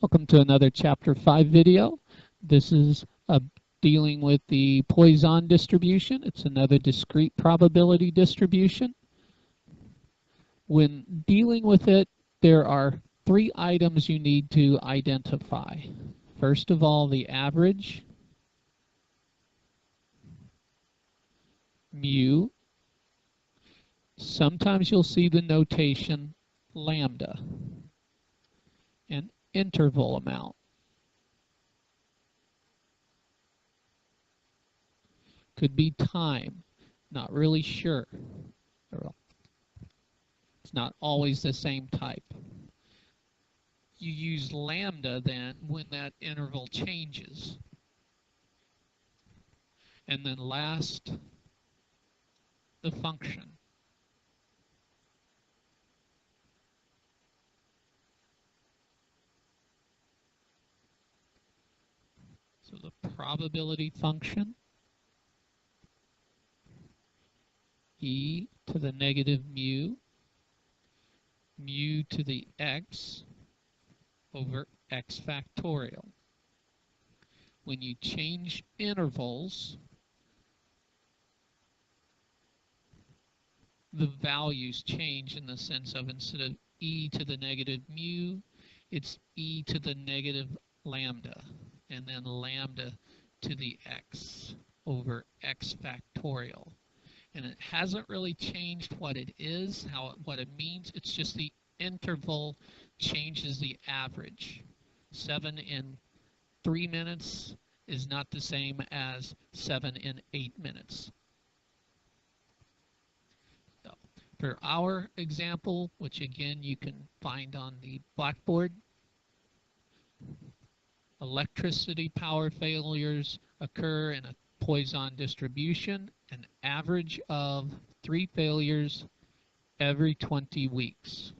Welcome to another Chapter 5 video. This is dealing with the Poisson distribution. It's another discrete probability distribution. When dealing with it, there are three items you need to identify. First of all, the average, mu. Sometimes you'll see the notation lambda, and interval amount. Could be time, not really sure. It's not always the same type. You use lambda then when that interval changes. And then last, the function. So the probability function, e to the negative mu, mu to the x over x factorial. When you change intervals, the values change in the sense of instead of e to the negative mu, it's e to the negative lambda, and then lambda to the x over x factorial. And it hasn't really changed what it is, what it means. It's just the interval changes the average. 7 in 3 minutes is not the same as 7 in 8 minutes. So, for our example, which again you can find on the blackboard, electricity power failures occur in a Poisson distribution, an average of 3 failures every 20 weeks.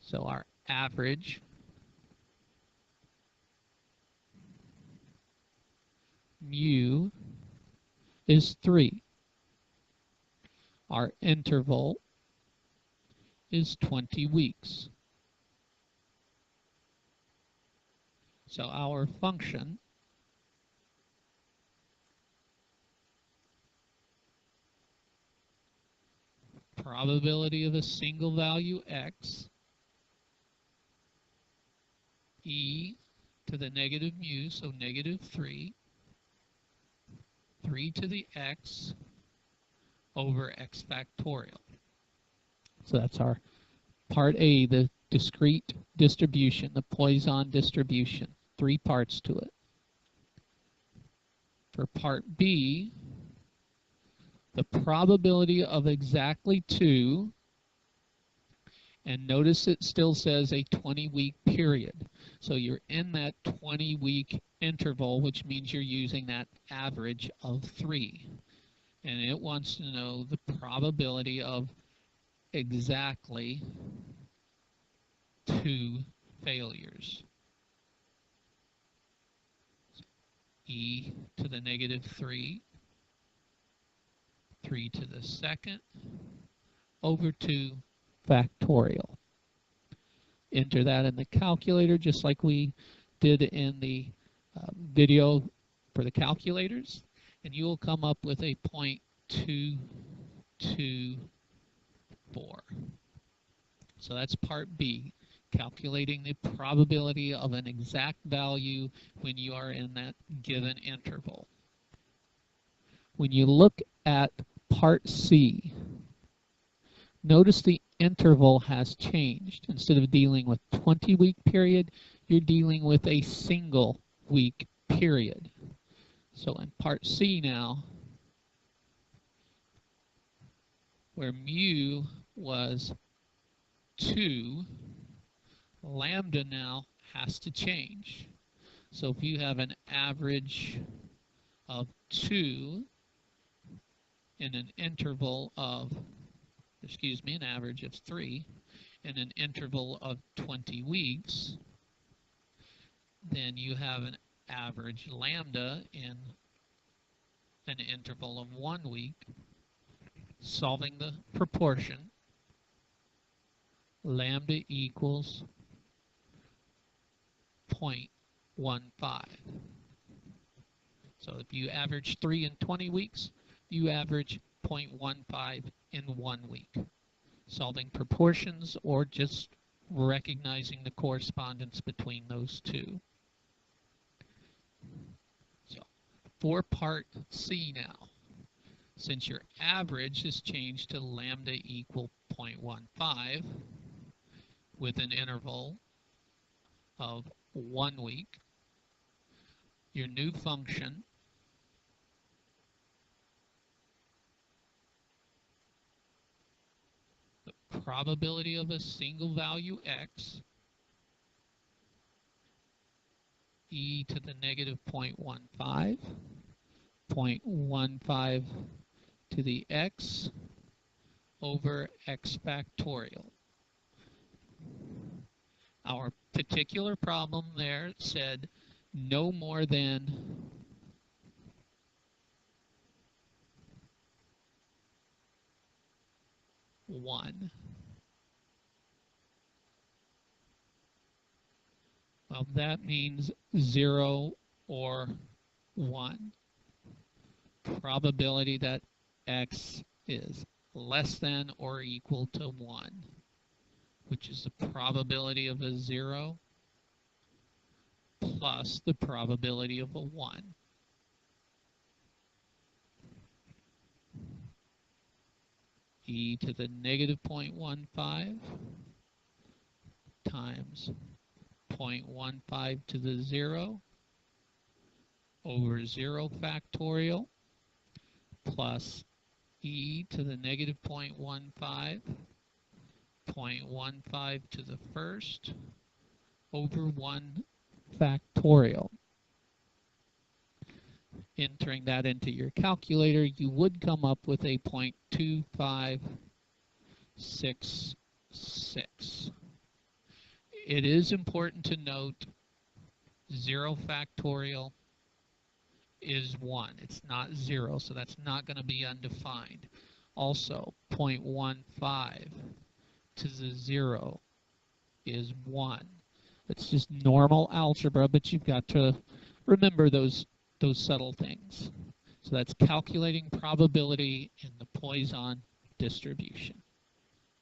So our average mu is 3. Our interval is 20 weeks. So our function probability of a single value x, e to the negative mu, so negative 3, 3 to the x over x factorial. So that's our part A, the discrete distribution, the Poisson distribution. 3 parts to it. For part B, the probability of exactly 2, and notice it still says a 20-week period. So you're in that 20-week interval, which means you're using that average of 3. And it wants to know the probability of exactly 2 failures. E to the negative 3, 3 to the second, over 2 factorial. Enter that in the calculator just like we did in the video for the calculators, and you will come up with a 0.224. So that's part B, calculating the probability of an exact value when you are in that given interval. When you look at part C, notice the interval has changed. Instead of dealing with 20-week period, you're dealing with a single week period. So in part C now, where mu was 2, lambda now has to change. So if you have an average of 2 in an interval of, an average of 3 in an interval of 20 weeks, then you have an average lambda in an interval of 1 week. Solving the proportion, lambda equals 0.15. So if you average 3 in 20 weeks, you average 0.15 in 1 week. Solving proportions or just recognizing the correspondence between those two. So for part C now, since your average is changed to lambda equal 0.15 with an interval of 1 week, your new function the probability of a single value x e to the negative 0.15, 0.15 to the x over x factorial. Our particular problem there said no more than one. Well, that means 0 or 1. Probability that x is less than or equal to 1, which is the probability of a 0 plus the probability of a 1. E to the negative 0.15 times 0.15 to the 0 over 0 factorial plus e to the negative 0.15, 0.15 to the first over 1 factorial. Entering that into your calculator, you would come up with a 0.2566. It is important to note 0 factorial is 1. It's not 0, so that's not going to be undefined. Also, 0.15 to the 0 is 1. It's just normal algebra, but you've got to remember those subtle things. So that's calculating probability in the Poisson distribution.